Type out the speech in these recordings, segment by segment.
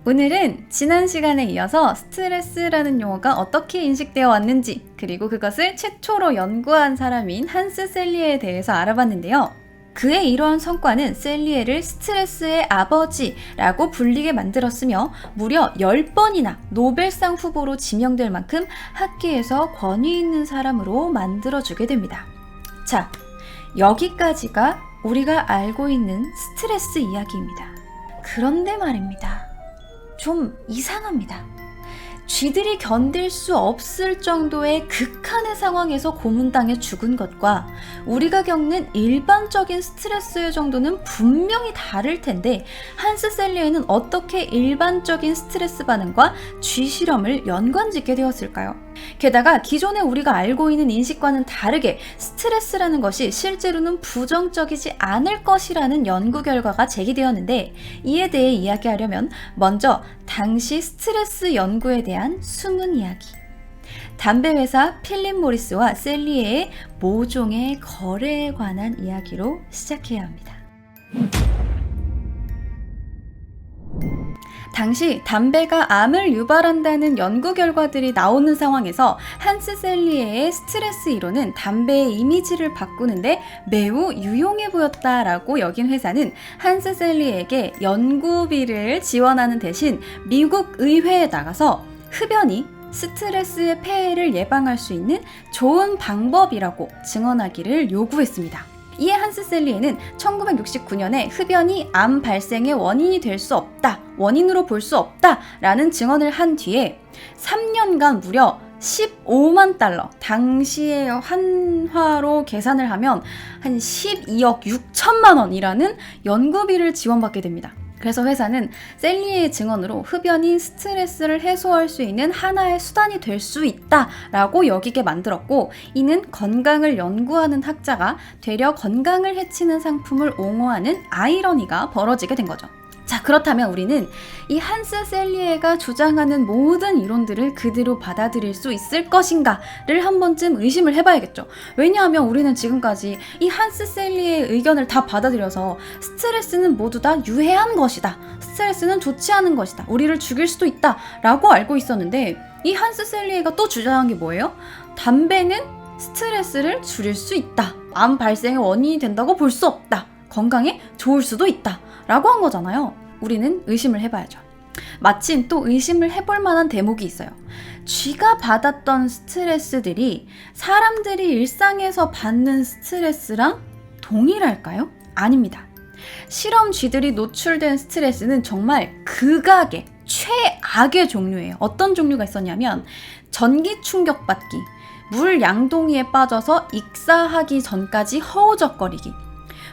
오늘은 지난 시간에 이어서 스트레스라는 용어가 어떻게 인식되어 왔는지, 그리고 그것을 최초로 연구한 사람인 한스 셀리에에 대해서 알아봤는데요. 그의 이러한 성과는 셀리에를 스트레스의 아버지라고 불리게 만들었으며 무려 10번이나 노벨상 후보로 지명될 만큼 학계에서 권위 있는 사람으로 만들어주게 됩니다. 자, 여기까지가 우리가 알고 있는 스트레스 이야기입니다. 그런데 말입니다. 좀 이상합니다. 쥐들이 견딜 수 없을 정도의 극한의 상황에서 고문당해 죽은 것과 우리가 겪는 일반적인 스트레스의 정도는 분명히 다를 텐데 한스 셀리에는 어떻게 일반적인 스트레스 반응과 쥐 실험을 연관짓게 되었을까요? 게다가 기존에 우리가 알고 있는 인식과는 다르게 스트레스라는 것이 실제로는 부정적이지 않을 것이라는 연구 결과가 제기되었는데, 이에 대해 이야기하려면 먼저 당시 스트레스 연구에 대한 숨은 이야기, 담배 회사 필립 모리스와 셀리에의 모종의 거래에 관한 이야기로 시작해야 합니다. 당시 담배가 암을 유발한다는 연구 결과들이 나오는 상황에서 한스 셀리에의 스트레스 이론은 담배의 이미지를 바꾸는데 매우 유용해 보였다라고 여긴 회사는 한스 셀리에에게 연구비를 지원하는 대신 미국 의회에 나가서 흡연이 스트레스의 폐해를 예방할 수 있는 좋은 방법이라고 증언하기를 요구했습니다. 이에 한스 셀리에는 1969년에 흡연이 암 발생의 원인이 될 수 없다, 원인으로 볼 수 없다라는 증언을 한 뒤에 3년간 무려 15만 달러, 당시의 환화로 계산을 하면 한 12억 6천만 원이라는 연구비를 지원받게 됩니다. 그래서 회사는 셀리에의 증언으로 흡연이 스트레스를 해소할 수 있는 하나의 수단이 될 수 있다라고 여기게 만들었고, 이는 건강을 연구하는 학자가 되려 건강을 해치는 상품을 옹호하는 아이러니가 벌어지게 된 거죠. 자, 그렇다면 우리는 이 한스 셀리에가 주장하는 모든 이론들을 그대로 받아들일 수 있을 것인가를 한 번쯤 의심을 해봐야겠죠. 왜냐하면 우리는 지금까지 이 한스 셀리에의 의견을 다 받아들여서 스트레스는 모두 다 유해한 것이다, 스트레스는 좋지 않은 것이다, 우리를 죽일 수도 있다 라고 알고 있었는데, 이 한스 셀리에가 또 주장한 게 뭐예요? 담배는 스트레스를 줄일 수 있다, 암 발생의 원인이 된다고 볼 수 없다, 건강에 좋을 수도 있다 라고 한 거잖아요. 우리는 의심을 해봐야죠. 마침 또 의심을 해볼 만한 대목이 있어요. 쥐가 받았던 스트레스들이 사람들이 일상에서 받는 스트레스랑 동일할까요? 아닙니다. 실험 쥐들이 노출된 스트레스는 정말 극악의 최악의 종류예요. 어떤 종류가 있었냐면 전기 충격받기, 물 양동이에 빠져서 익사하기 전까지 허우적거리기,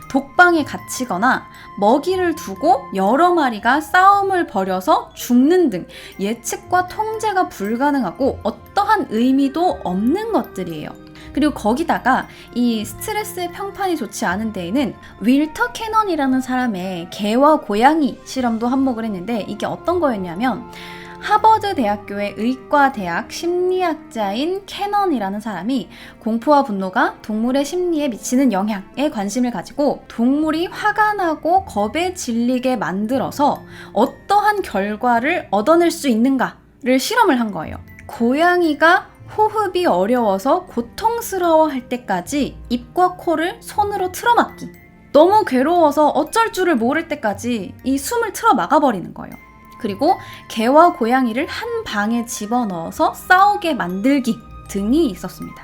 독방에 갇히거나 먹이를 두고 여러 마리가 싸움을 벌여서 죽는 등 예측과 통제가 불가능하고 어떠한 의미도 없는 것들이에요. 그리고 거기다가 이 스트레스의 평판이 좋지 않은 데에는 윌터 캐넌이라는 사람의 개와 고양이 실험도 한몫을 했는데, 이게 어떤 거였냐면 하버드 대학교의 의과대학 심리학자인 캐넌이라는 사람이 공포와 분노가 동물의 심리에 미치는 영향에 관심을 가지고 동물이 화가 나고 겁에 질리게 만들어서 어떠한 결과를 얻어낼 수 있는가를 실험을 한 거예요. 고양이가 호흡이 어려워서 고통스러워할 때까지 입과 코를 손으로 틀어막기, 너무 괴로워서 어쩔 줄을 모를 때까지 이 숨을 틀어 막아버리는 거예요. 그리고 개와 고양이를 한 방에 집어넣어서 싸우게 만들기 등이 있었습니다.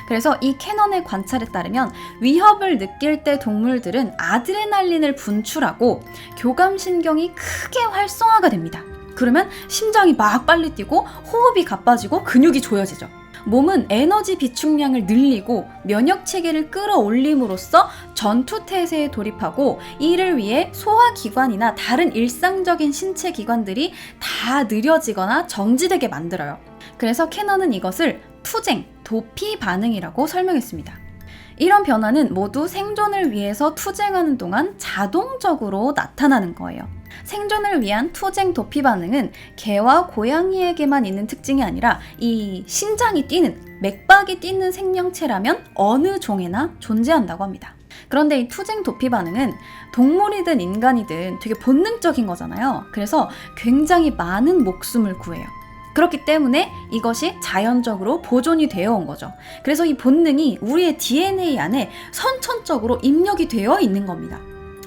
그래서 이 캐넌의 관찰에 따르면 위협을 느낄 때 동물들은 아드레날린을 분출하고 교감신경이 크게 활성화가 됩니다. 그러면 심장이 막 빨리 뛰고 호흡이 가빠지고 근육이 조여지죠. 몸은 에너지 비축량을 늘리고 면역체계를 끌어올림으로써 전투태세에 돌입하고, 이를 위해 소화기관이나 다른 일상적인 신체 기관들이 다 느려지거나 정지되게 만들어요. 그래서 캐넌은 이것을 투쟁, 도피 반응이라고 설명했습니다. 이런 변화는 모두 생존을 위해서 투쟁하는 동안 자동적으로 나타나는 거예요. 생존을 위한 투쟁 도피 반응은 개와 고양이에게만 있는 특징이 아니라 이 심장이 뛰는, 맥박이 뛰는 생명체라면 어느 종에나 존재한다고 합니다. 그런데 이 투쟁 도피 반응은 동물이든 인간이든 되게 본능적인 거잖아요. 그래서 굉장히 많은 목숨을 구해요. 그렇기 때문에 이것이 자연적으로 보존이 되어 온 거죠. 그래서 이 본능이 우리의 DNA 안에 선천적으로 입력이 되어 있는 겁니다.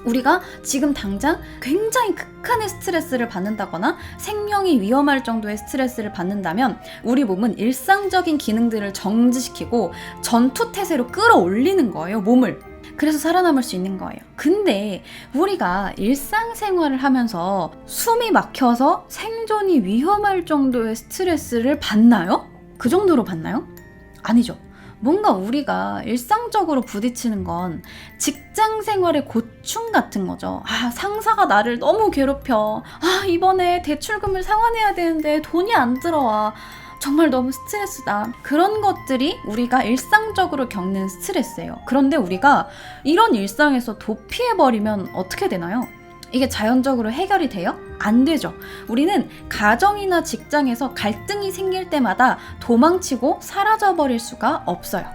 우리가 지금 당장 굉장히 극한의 스트레스를 받는다거나 생명이 위험할 정도의 스트레스를 받는다면 우리 몸은 일상적인 기능들을 정지시키고 전투태세로 끌어올리는 거예요, 몸을. 그래서 살아남을 수 있는 거예요. 근데 우리가 일상생활을 하면서 숨이 막혀서 생존이 위험할 정도의 스트레스를 받나요? 그 정도로 받나요? 아니죠. 뭔가 우리가 일상적으로 부딪히는 건 직장 생활의 고충 같은 거죠. 상사가 나를 너무 괴롭혀. 이번에 대출금을 상환해야 되는데 돈이 안 들어와. 정말 너무 스트레스다. 그런 것들이 우리가 일상적으로 겪는 스트레스예요. 그런데 우리가 이런 일상에서 도피해버리면 어떻게 되나요? 이게 자연적으로 해결이 돼요? 안 되죠. 우리는 가정이나 직장에서 갈등이 생길 때마다 도망치고 사라져버릴 수가 없어요.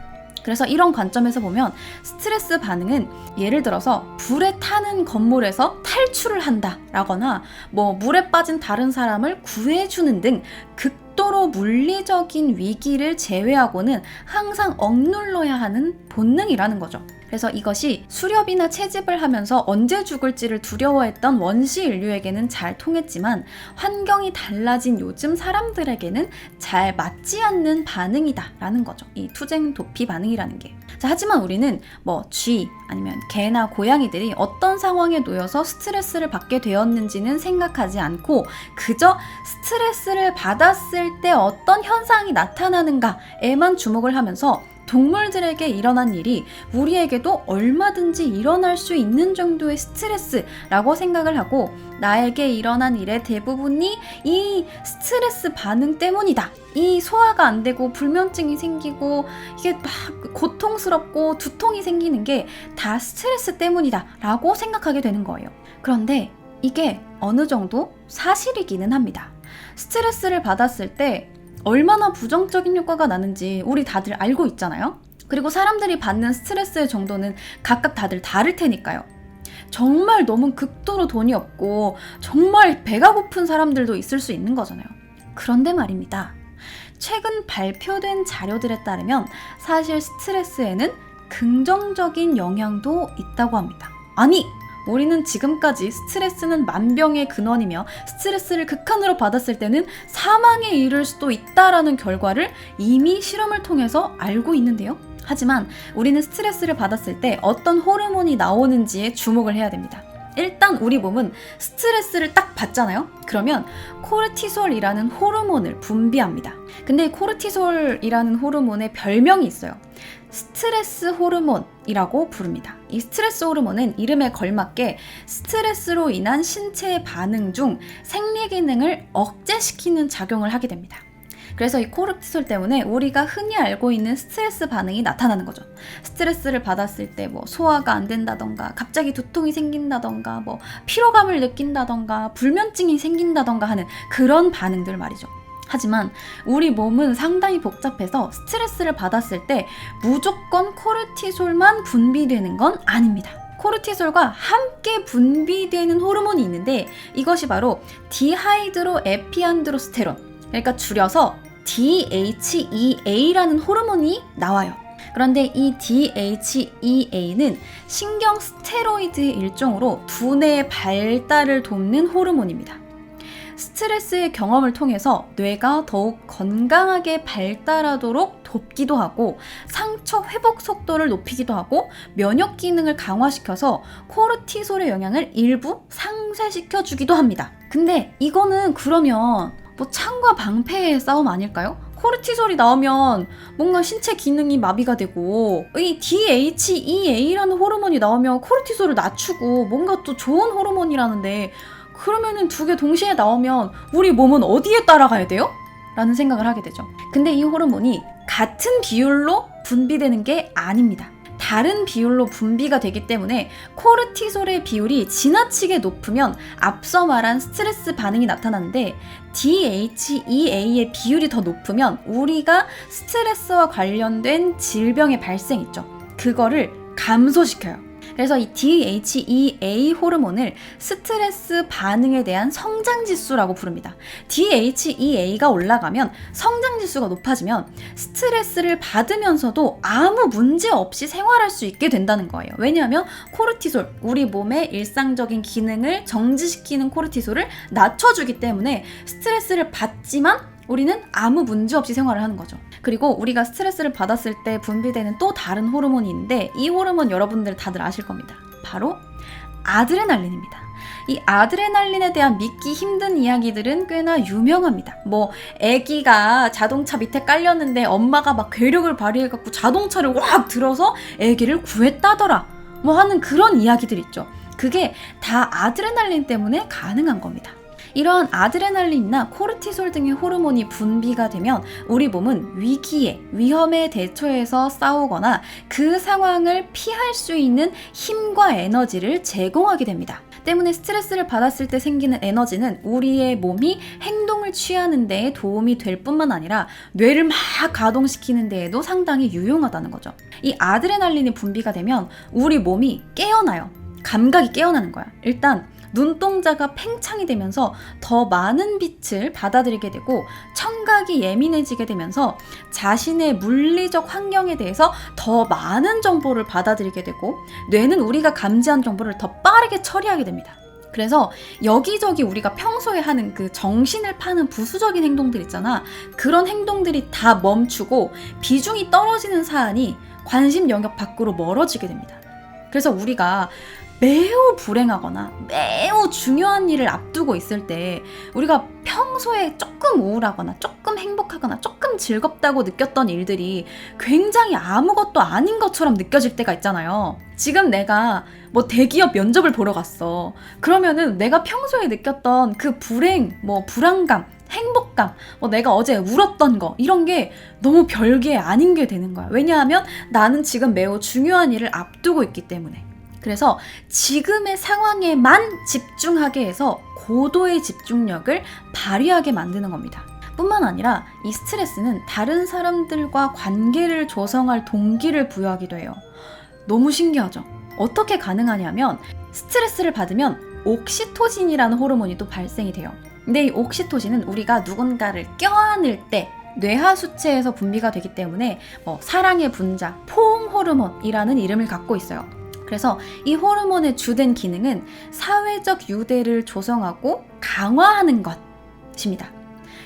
그래서 이런 관점에서 보면 스트레스 반응은 예를 들어서 불에 타는 건물에서 탈출을 한다라거나 물에 빠진 다른 사람을 구해주는 등 극도로 물리적인 위기를 제외하고는 항상 억눌러야 하는 본능이라는 거죠. 그래서 이것이 수렵이나 채집을 하면서 언제 죽을지를 두려워했던 원시 인류에게는 잘 통했지만 환경이 달라진 요즘 사람들에게는 잘 맞지 않는 반응이다라는 거죠. 이 투쟁 도피 반응이라는 게. 하지만 우리는 쥐 아니면 개나 고양이들이 어떤 상황에 놓여서 스트레스를 받게 되었는지는 생각하지 않고 그저 스트레스를 받았을 때 어떤 현상이 나타나는가에만 주목을 하면서 동물들에게 일어난 일이 우리에게도 얼마든지 일어날 수 있는 정도의 스트레스라고 생각을 하고 나에게 일어난 일의 대부분이 이 스트레스 반응 때문이다. 이 소화가 안 되고 불면증이 생기고 이게 막 고통스럽고 두통이 생기는 게 다 스트레스 때문이다 라고 생각하게 되는 거예요. 그런데 이게 어느 정도 사실이기는 합니다. 스트레스를 받았을 때 얼마나 부정적인 효과가 나는지 우리 다들 알고 있잖아요. 그리고 사람들이 받는 스트레스의 정도는 각각 다들 다를 테니까요. 정말 너무 극도로 돈이 없고 정말 배가 고픈 사람들도 있을 수 있는 거잖아요. 그런데 말입니다. 최근 발표된 자료들에 따르면 사실 스트레스에는 긍정적인 영향도 있다고 합니다. 아니! 우리는 지금까지 스트레스는 만병의 근원이며 스트레스를 극한으로 받았을 때는 사망에 이를 수도 있다라는 결과를 이미 실험을 통해서 알고 있는데요. 하지만 우리는 스트레스를 받았을 때 어떤 호르몬이 나오는지에 주목을 해야 됩니다. 일단 우리 몸은 스트레스를 딱 받잖아요. 그러면 코르티솔이라는 호르몬을 분비합니다. 근데 이 코르티솔이라는 호르몬의 별명이 있어요. 스트레스 호르몬이라고 부릅니다. 이 스트레스 호르몬은 이름에 걸맞게 스트레스로 인한 신체의 반응 중 생리 기능을 억제시키는 작용을 하게 됩니다. 그래서 이 코르티솔 때문에 우리가 흔히 알고 있는 스트레스 반응이 나타나는 거죠. 스트레스를 받았을 때 소화가 안 된다던가 갑자기 두통이 생긴다던가 피로감을 느낀다던가 불면증이 생긴다던가 하는 그런 반응들 말이죠. 하지만 우리 몸은 상당히 복잡해서 스트레스를 받았을 때 무조건 코르티솔만 분비되는 건 아닙니다. 코르티솔과 함께 분비되는 호르몬이 있는데 이것이 바로 디하이드로 에피안드로스테론, 그러니까 줄여서 DHEA라는 호르몬이 나와요. 그런데 이 DHEA는 신경 스테로이드의 일종으로 두뇌의 발달을 돕는 호르몬입니다. 스트레스의 경험을 통해서 뇌가 더욱 건강하게 발달하도록 돕기도 하고 상처 회복 속도를 높이기도 하고 면역 기능을 강화시켜서 코르티솔의 영향을 일부 상쇄시켜 주기도 합니다. 근데 이거는 그러면 창과 방패의 싸움 아닐까요? 코르티솔이 나오면 뭔가 신체 기능이 마비가 되고 이 DHEA라는 호르몬이 나오면 코르티솔을 낮추고 뭔가 또 좋은 호르몬이라는데 그러면은 두 개 동시에 나오면 우리 몸은 어디에 따라가야 돼요? 라는 생각을 하게 되죠. 근데 이 호르몬이 같은 비율로 분비되는 게 아닙니다. 다른 비율로 분비가 되기 때문에 코르티솔의 비율이 지나치게 높으면 앞서 말한 스트레스 반응이 나타나는데 DHEA의 비율이 더 높으면 우리가 스트레스와 관련된 질병의 발생 있죠. 그거를 감소시켜요. 그래서 이 DHEA 호르몬을 스트레스 반응에 대한 성장지수라고 부릅니다. DHEA가 올라가면 성장지수가 높아지면 스트레스를 받으면서도 아무 문제 없이 생활할 수 있게 된다는 거예요. 왜냐하면 코르티솔, 우리 몸의 일상적인 기능을 정지시키는 코르티솔을 낮춰주기 때문에 스트레스를 받지만 우리는 아무 문제 없이 생활을 하는 거죠. 그리고 우리가 스트레스를 받았을 때 분비되는 또 다른 호르몬이 있는데 이 호르몬 여러분들 다들 아실 겁니다. 바로 아드레날린입니다. 이 아드레날린에 대한 믿기 힘든 이야기들은 꽤나 유명합니다. 뭐 아기가 자동차 밑에 깔렸는데 엄마가 막 괴력을 발휘해갖고 자동차를 확 들어서 아기를 구했다더라 뭐 하는 그런 이야기들 있죠. 그게 다 아드레날린 때문에 가능한 겁니다. 이러한 아드레날린이나 코르티솔 등의 호르몬이 분비가 되면 우리 몸은 위기에, 위험에 대처해서 싸우거나 그 상황을 피할 수 있는 힘과 에너지를 제공하게 됩니다. 때문에 스트레스를 받았을 때 생기는 에너지는 우리의 몸이 행동을 취하는 데에 도움이 될 뿐만 아니라 뇌를 막 가동시키는 데에도 상당히 유용하다는 거죠. 이 아드레날린이 분비가 되면 우리 몸이 깨어나요. 감각이 깨어나는 거야. 일단 눈동자가 팽창이 되면서 더 많은 빛을 받아들이게 되고 청각이 예민해지게 되면서 자신의 물리적 환경에 대해서 더 많은 정보를 받아들이게 되고 뇌는 우리가 감지한 정보를 더 빠르게 처리하게 됩니다. 그래서 여기저기 우리가 평소에 하는 그 정신을 파는 부수적인 행동들 있잖아. 그런 행동들이 다 멈추고 비중이 떨어지는 사안이 관심 영역 밖으로 멀어지게 됩니다. 그래서 우리가 매우 불행하거나 매우 중요한 일을 앞두고 있을 때 우리가 평소에 조금 우울하거나 조금 행복하거나 조금 즐겁다고 느꼈던 일들이 굉장히 아무것도 아닌 것처럼 느껴질 때가 있잖아요. 지금 내가 뭐 대기업 면접을 보러 갔어. 그러면은 내가 평소에 느꼈던 그 불행, 뭐 불안감, 행복감, 내가 어제 울었던 거 이런 게 너무 별게 아닌 게 되는 거야. 왜냐하면 나는 지금 매우 중요한 일을 앞두고 있기 때문에. 그래서 지금의 상황에만 집중하게 해서 고도의 집중력을 발휘하게 만드는 겁니다. 뿐만 아니라 이 스트레스는 다른 사람들과 관계를 조성할 동기를 부여하기도 해요. 너무 신기하죠? 어떻게 가능하냐면 스트레스를 받으면 옥시토신이라는 호르몬이 또 발생이 돼요. 근데 이 옥시토신은 우리가 누군가를 껴안을 때 뇌하수체에서 분비가 되기 때문에 사랑의 분자, 포옹 호르몬이라는 이름을 갖고 있어요. 그래서 이 호르몬의 주된 기능은 사회적 유대를 조성하고 강화하는 것입니다.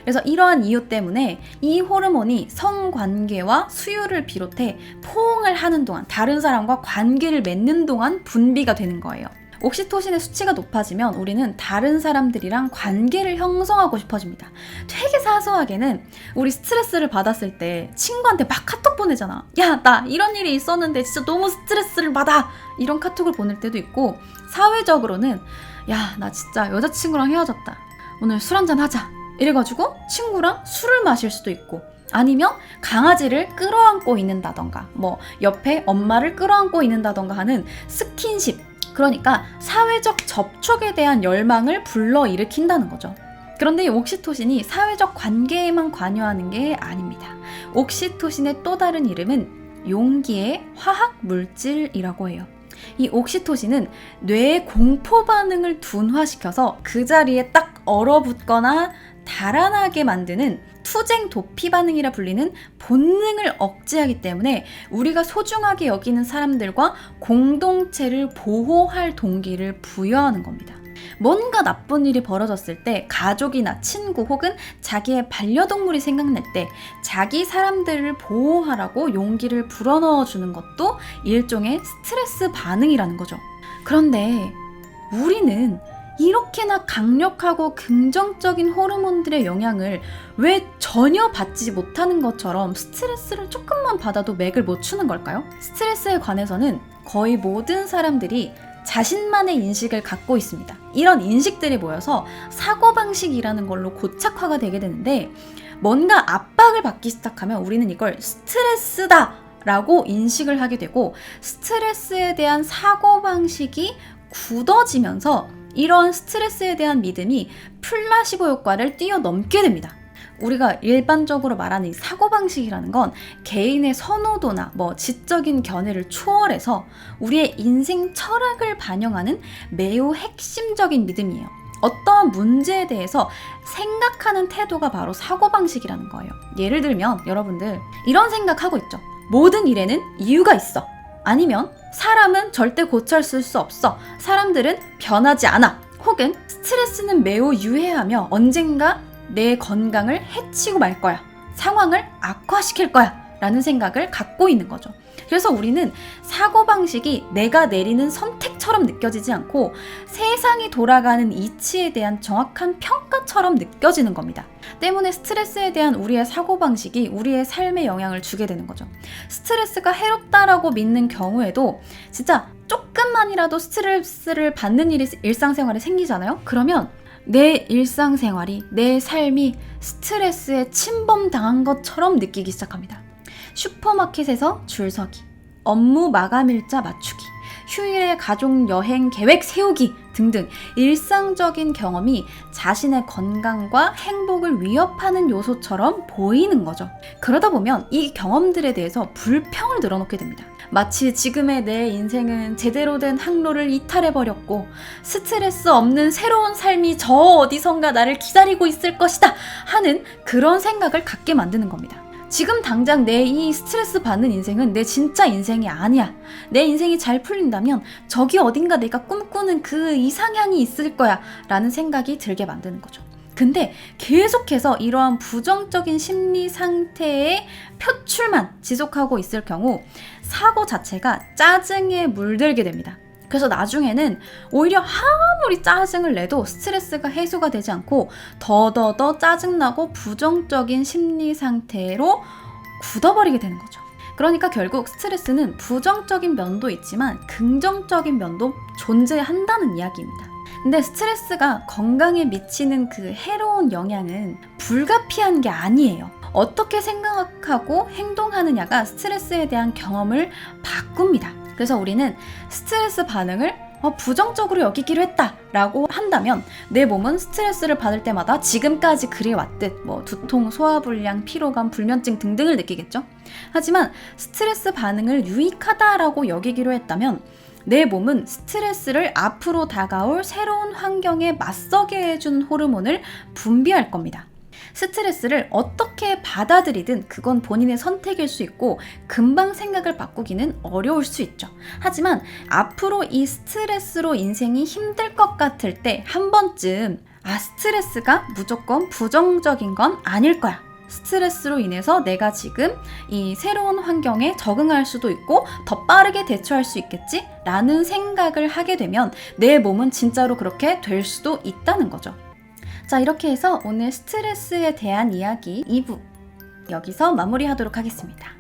그래서 이러한 이유 때문에 이 호르몬이 성관계와 수유를 비롯해 포옹을 하는 동안, 다른 사람과 관계를 맺는 동안 분비가 되는 거예요. 옥시토신의 수치가 높아지면 우리는 다른 사람들이랑 관계를 형성하고 싶어집니다. 되게 사소하게는 우리 스트레스를 받았을 때 친구한테 막 카톡 보내잖아. 야, 나 이런 일이 있었는데 진짜 너무 스트레스를 받아. 이런 카톡을 보낼 때도 있고, 사회적으로는 야, 나 진짜 여자친구랑 헤어졌다. 오늘 술 한잔 하자. 이래가지고 친구랑 술을 마실 수도 있고, 아니면 강아지를 끌어안고 있는다던가, 옆에 엄마를 끌어안고 있는다던가 하는 스킨십, 그러니까 사회적 접촉에 대한 열망을 불러일으킨다는 거죠. 그런데 이 옥시토신이 사회적 관계에만 관여하는 게 아닙니다. 옥시토신의 또 다른 이름은 용기의 화학 물질이라고 해요. 이 옥시토신은 뇌의 공포 반응을 둔화시켜서 그 자리에 딱 얼어붙거나 달아나게 만드는 투쟁 도피 반응이라 불리는 본능을 억제하기 때문에 우리가 소중하게 여기는 사람들과 공동체를 보호할 동기를 부여하는 겁니다. 뭔가 나쁜 일이 벌어졌을 때 가족이나 친구 혹은 자기의 반려동물이 생각날 때 자기 사람들을 보호하라고 용기를 불어넣어 주는 것도 일종의 스트레스 반응이라는 거죠. 그런데 우리는 이렇게나 강력하고 긍정적인 호르몬들의 영향을 왜 전혀 받지 못하는 것처럼 스트레스를 조금만 받아도 맥을 못 추는 걸까요? 스트레스에 관해서는 거의 모든 사람들이 자신만의 인식을 갖고 있습니다. 이런 인식들이 모여서 사고방식이라는 걸로 고착화가 되게 되는데, 뭔가 압박을 받기 시작하면 우리는 이걸 스트레스다 라고 인식을 하게 되고, 스트레스에 대한 사고방식이 굳어지면서 이런 스트레스에 대한 믿음이 플라시보 효과를 뛰어넘게 됩니다. 우리가 일반적으로 말하는 이 사고방식이라는 건 개인의 선호도나 지적인 견해를 초월해서 우리의 인생 철학을 반영하는 매우 핵심적인 믿음이에요. 어떠한 문제에 대해서 생각하는 태도가 바로 사고방식이라는 거예요. 예를 들면 여러분들 이런 생각하고 있죠. 모든 일에는 이유가 있어. 아니면 사람은 절대 고쳤을 수 없어. 사람들은 변하지 않아. 혹은 스트레스는 매우 유해하며 언젠가 내 건강을 해치고 말 거야. 상황을 악화시킬 거야. 라는 생각을 갖고 있는 거죠. 그래서 우리는 사고방식이 내가 내리는 선택처럼 느껴지지 않고 세상이 돌아가는 이치에 대한 정확한 평가처럼 느껴지는 겁니다. 때문에 스트레스에 대한 우리의 사고방식이 우리의 삶에 영향을 주게 되는 거죠. 스트레스가 해롭다라고 믿는 경우에도 진짜 조금만이라도 스트레스를 받는 일이 일상생활에 생기잖아요. 그러면 내 일상생활이, 내 삶이 스트레스에 침범당한 것처럼 느끼기 시작합니다. 슈퍼마켓에서 줄서기, 업무 마감일자 맞추기, 휴일에 가족 여행 계획 세우기 등등 일상적인 경험이 자신의 건강과 행복을 위협하는 요소처럼 보이는 거죠. 그러다 보면 이 경험들에 대해서 불평을 늘어놓게 됩니다. 마치 지금의 내 인생은 제대로 된 항로를 이탈해버렸고 스트레스 없는 새로운 삶이 저 어디선가 나를 기다리고 있을 것이다 하는 그런 생각을 갖게 만드는 겁니다. 지금 당장 내 이 스트레스 받는 인생은 내 진짜 인생이 아니야. 내 인생이 잘 풀린다면 저기 어딘가 내가 꿈꾸는 그 이상향이 있을 거야 라는 생각이 들게 만드는 거죠. 근데 계속해서 이러한 부정적인 심리 상태의 표출만 지속하고 있을 경우 사고 자체가 짜증에 물들게 됩니다. 그래서 나중에는 오히려 아무리 짜증을 내도 스트레스가 해소가 되지 않고 더더더 짜증나고 부정적인 심리 상태로 굳어버리게 되는 거죠. 그러니까 결국 스트레스는 부정적인 면도 있지만 긍정적인 면도 존재한다는 이야기입니다. 근데 스트레스가 건강에 미치는 그 해로운 영향은 불가피한 게 아니에요. 어떻게 생각하고 행동하느냐가 스트레스에 대한 경험을 바꿉니다. 그래서 우리는 스트레스 반응을 부정적으로 여기기로 했다라고 한다면 내 몸은 스트레스를 받을 때마다 지금까지 그래왔듯 두통, 소화불량, 피로감, 불면증 등등을 느끼겠죠. 하지만 스트레스 반응을 유익하다라고 여기기로 했다면 내 몸은 스트레스를 앞으로 다가올 새로운 환경에 맞서게 해준 호르몬을 분비할 겁니다. 스트레스를 어떻게 받아들이든 그건 본인의 선택일 수 있고 금방 생각을 바꾸기는 어려울 수 있죠. 하지만 앞으로 이 스트레스로 인생이 힘들 것 같을 때 한 번쯤 스트레스가 무조건 부정적인 건 아닐 거야. 스트레스로 인해서 내가 지금 이 새로운 환경에 적응할 수도 있고 더 빠르게 대처할 수 있겠지? 라는 생각을 하게 되면 내 몸은 진짜로 그렇게 될 수도 있다는 거죠. 자, 이렇게 해서 오늘 스트레스에 대한 이야기 2부 여기서 마무리하도록 하겠습니다.